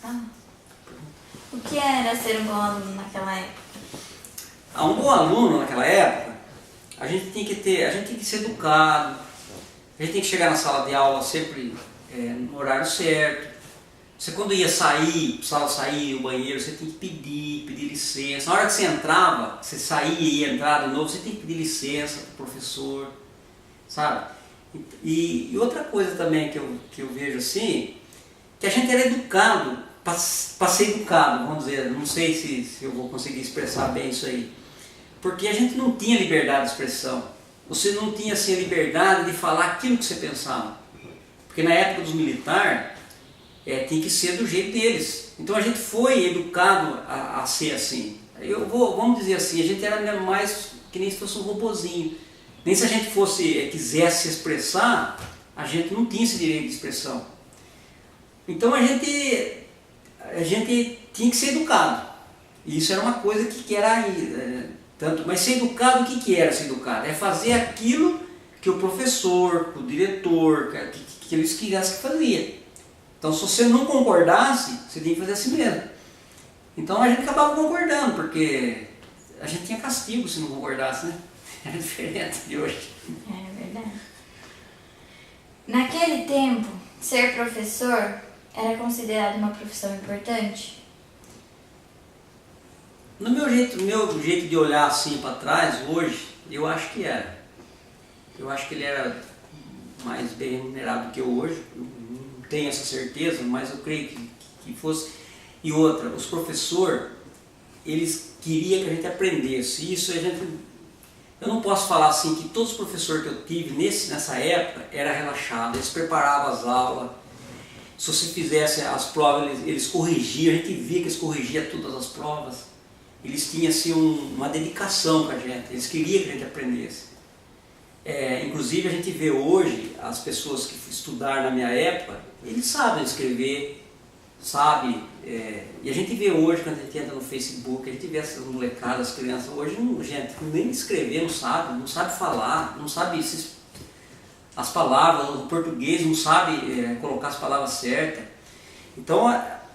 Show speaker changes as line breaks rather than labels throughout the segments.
Ah. O que era ser um bom aluno naquela época?
Um bom aluno naquela época, a gente tem que ser educado, a gente tem que chegar na sala de aula sempre no horário certo. Você quando ia sair, precisava sair do banheiro, você tem que pedir licença. Na hora que você entrava, você saía e ia entrar de novo, você tem que pedir licença para o professor, sabe? E outra coisa também que eu vejo assim, que a gente era educado para ser educado, vamos dizer, não sei se eu vou conseguir expressar bem isso aí. Porque a gente não tinha liberdade de expressão, você não tinha assim, a liberdade de falar aquilo que você pensava. Porque na época dos militares, tem que ser do jeito deles. Então a gente foi educado a ser assim. Vamos dizer assim, a gente era mais que nem se fosse um robozinho. Nem se a gente quisesse se expressar, a gente não tinha esse direito de expressão. Então a gente tinha que ser educado. E isso era uma coisa que era tanto. Mas ser educado, o que era ser educado? É fazer aquilo que o professor, o diretor, que eles quisessem que fazia. Então se você não concordasse, você tinha que fazer assim mesmo. Então a gente acabava concordando, porque a gente tinha castigo se não concordasse, né? Era diferente de hoje.
É verdade. Naquele tempo, ser professor era considerado uma profissão importante?
No meu jeito de olhar assim para trás, hoje, eu acho que era. Eu acho que ele era mais bem remunerado do que eu hoje. Não tenho essa certeza, mas eu creio que fosse. E outra, os professores, eles queriam que a gente aprendesse. Isso a gente... Eu não posso falar assim que todos os professores que eu tive nessa época era relaxado, eles preparavam as aulas. Se você fizesse as provas, eles corrigiam, a gente via que eles corrigiam todas as provas. Eles tinham assim, uma dedicação com a gente, eles queriam que a gente aprendesse. Inclusive a gente vê hoje as pessoas que estudaram na minha época, eles sabem escrever, sabe? E a gente vê hoje, quando a gente entra no Facebook, a gente vê essas molecadas, as crianças, hoje gente nem escrever não sabe falar, não sabe as palavras, o português não sabe colocar as palavras certas. Então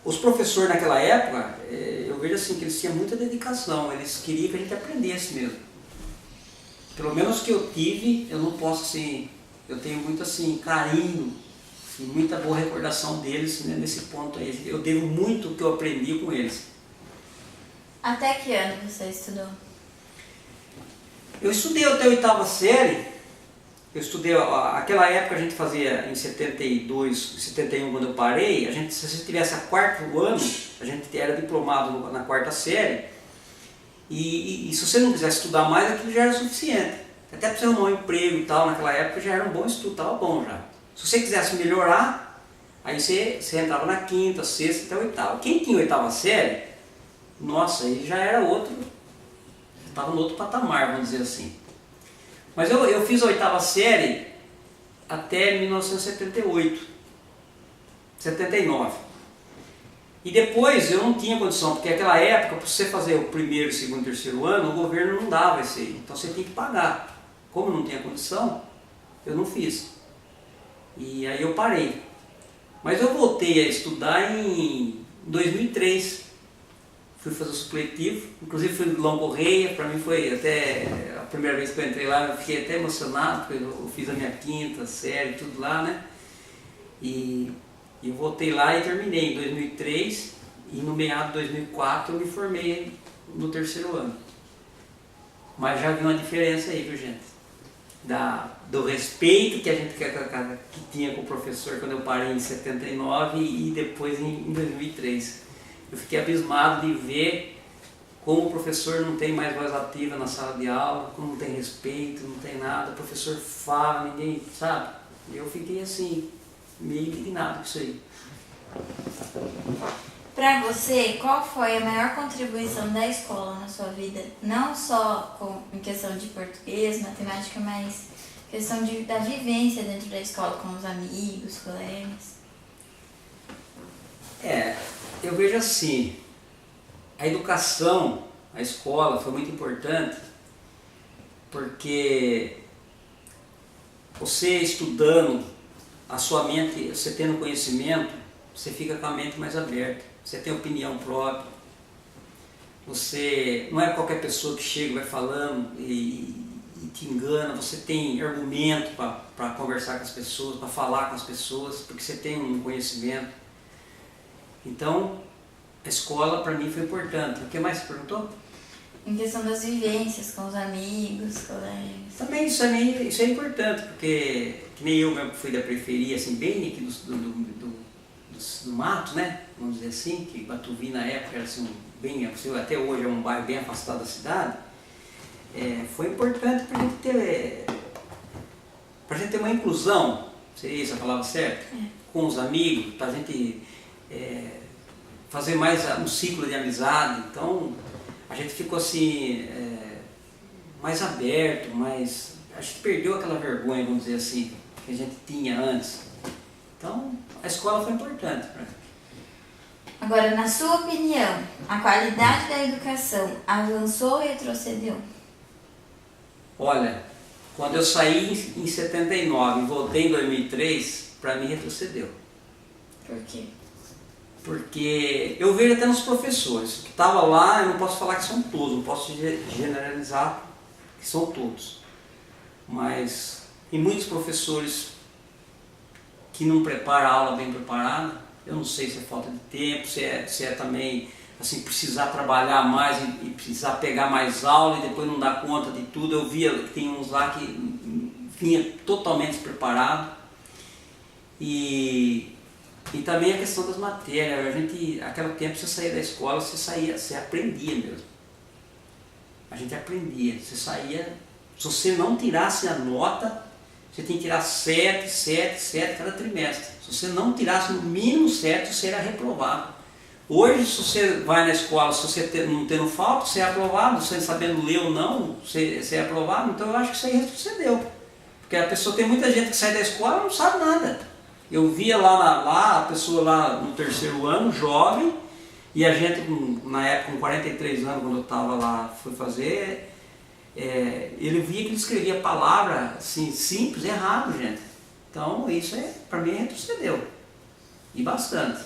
os professores naquela época, eu vejo assim que eles tinham muita dedicação, eles queriam que a gente aprendesse mesmo. Pelo menos que eu tive, eu não posso assim, eu tenho muito assim carinho, assim, muita boa recordação deles, né, nesse ponto aí. Eu devo muito o que eu aprendi com eles.
Até que ano você estudou?
Eu estudei até a 8ª série. Eu estudei, aquela época a gente fazia em 72, 71 quando eu parei, se você tivesse a 4º ano, a gente era diplomado na 4ª série, e se você não quisesse estudar mais, aquilo já era suficiente. Até para você arrumar um emprego e tal, naquela época já era um bom estudo, estava bom já. Se você quisesse melhorar, aí você entrava na 5ª, 6ª até 8ª. Quem tinha 8ª série, nossa, aí já era outro, estava no outro patamar, vamos dizer assim. Mas eu fiz a 8ª série até 1978, 79. E depois eu não tinha condição, porque naquela época, para você fazer o 1º, 2º, 3º ano, o governo não dava isso aí. Então você tem que pagar. Como eu não tinha condição, eu não fiz. E aí eu parei. Mas eu voltei a estudar em 2003. Fui fazer o supletivo, inclusive fui no Vilão Correia, para mim foi até a primeira vez que eu entrei lá, eu fiquei até emocionado, porque eu fiz a minha 5ª série, tudo lá, né? E eu voltei lá e terminei em 2003, e no meado de 2004 eu me formei no 3º ano. Mas já vi uma diferença aí, viu, gente? Do respeito que a gente que tinha com o professor quando eu parei em 79 e depois em 2003. Eu fiquei abismado de ver como o professor não tem mais voz ativa na sala de aula, como não tem respeito, não tem nada, o professor fala, ninguém sabe. Eu fiquei assim, meio indignado com isso aí.
Para você, qual foi a maior contribuição da escola na sua vida? Não só em questão de português, matemática, mas questão da vivência dentro da escola com os amigos, colegas.
Eu vejo assim, a educação, a escola foi muito importante, porque você estudando, a sua mente, você tendo conhecimento, você fica com a mente mais aberta, você tem opinião própria, você não é qualquer pessoa que chega e vai falando e te engana, você tem argumento para conversar com as pessoas, para falar com as pessoas, porque você tem um conhecimento. Então, a escola para mim foi importante. O que mais você perguntou?
Em questão das vivências com os amigos, colegas.
Também isso é importante, porque que nem eu mesmo fui da periferia, assim, bem aqui do mato, né? Vamos dizer assim, que Batuvi na época era assim, bem, até hoje é um bairro bem afastado da cidade. Foi importante para a gente ter uma inclusão, seria essa a palavra certa? Com os amigos, para a gente fazer mais um ciclo de amizade. Então, a gente ficou assim, mais aberto, a gente perdeu aquela vergonha, vamos dizer assim, que a gente tinha antes. Então, a escola foi importante para mim.
Agora, na sua opinião, a qualidade da educação avançou ou retrocedeu?
Olha, quando eu saí em 79 e voltei em 2003, para mim retrocedeu.
Por quê?
Porque eu vejo até nos professores, que estavam lá, eu não posso falar que são todos, não posso generalizar que são todos. Mas tem muitos professores que não preparam a aula bem preparada. Eu não sei se é falta de tempo, se é também assim, precisar trabalhar mais e precisar pegar mais aula e depois não dar conta de tudo. Eu via que tem uns lá que vinha totalmente despreparado. E também a questão das matérias. Naquele tempo você saía da escola, você aprendia mesmo. A gente aprendia, você saía, se você não tirasse a nota, você tinha que tirar 7 cada trimestre. Se você não tirasse no mínimo 7, você era reprovado. Hoje, se você vai na escola, se você não tendo falta, você é aprovado, você sabendo ler ou não, você é aprovado. Então eu acho que isso aí retrocedeu. Porque a pessoa, tem muita gente que sai da escola e não sabe nada. Eu via lá a pessoa lá no terceiro ano, jovem, e a gente, na época, com 43 anos, quando eu estava lá, fui fazer, ele via que ele escrevia palavra assim, simples, errado, gente. Então, isso para mim retrocedeu. E bastante.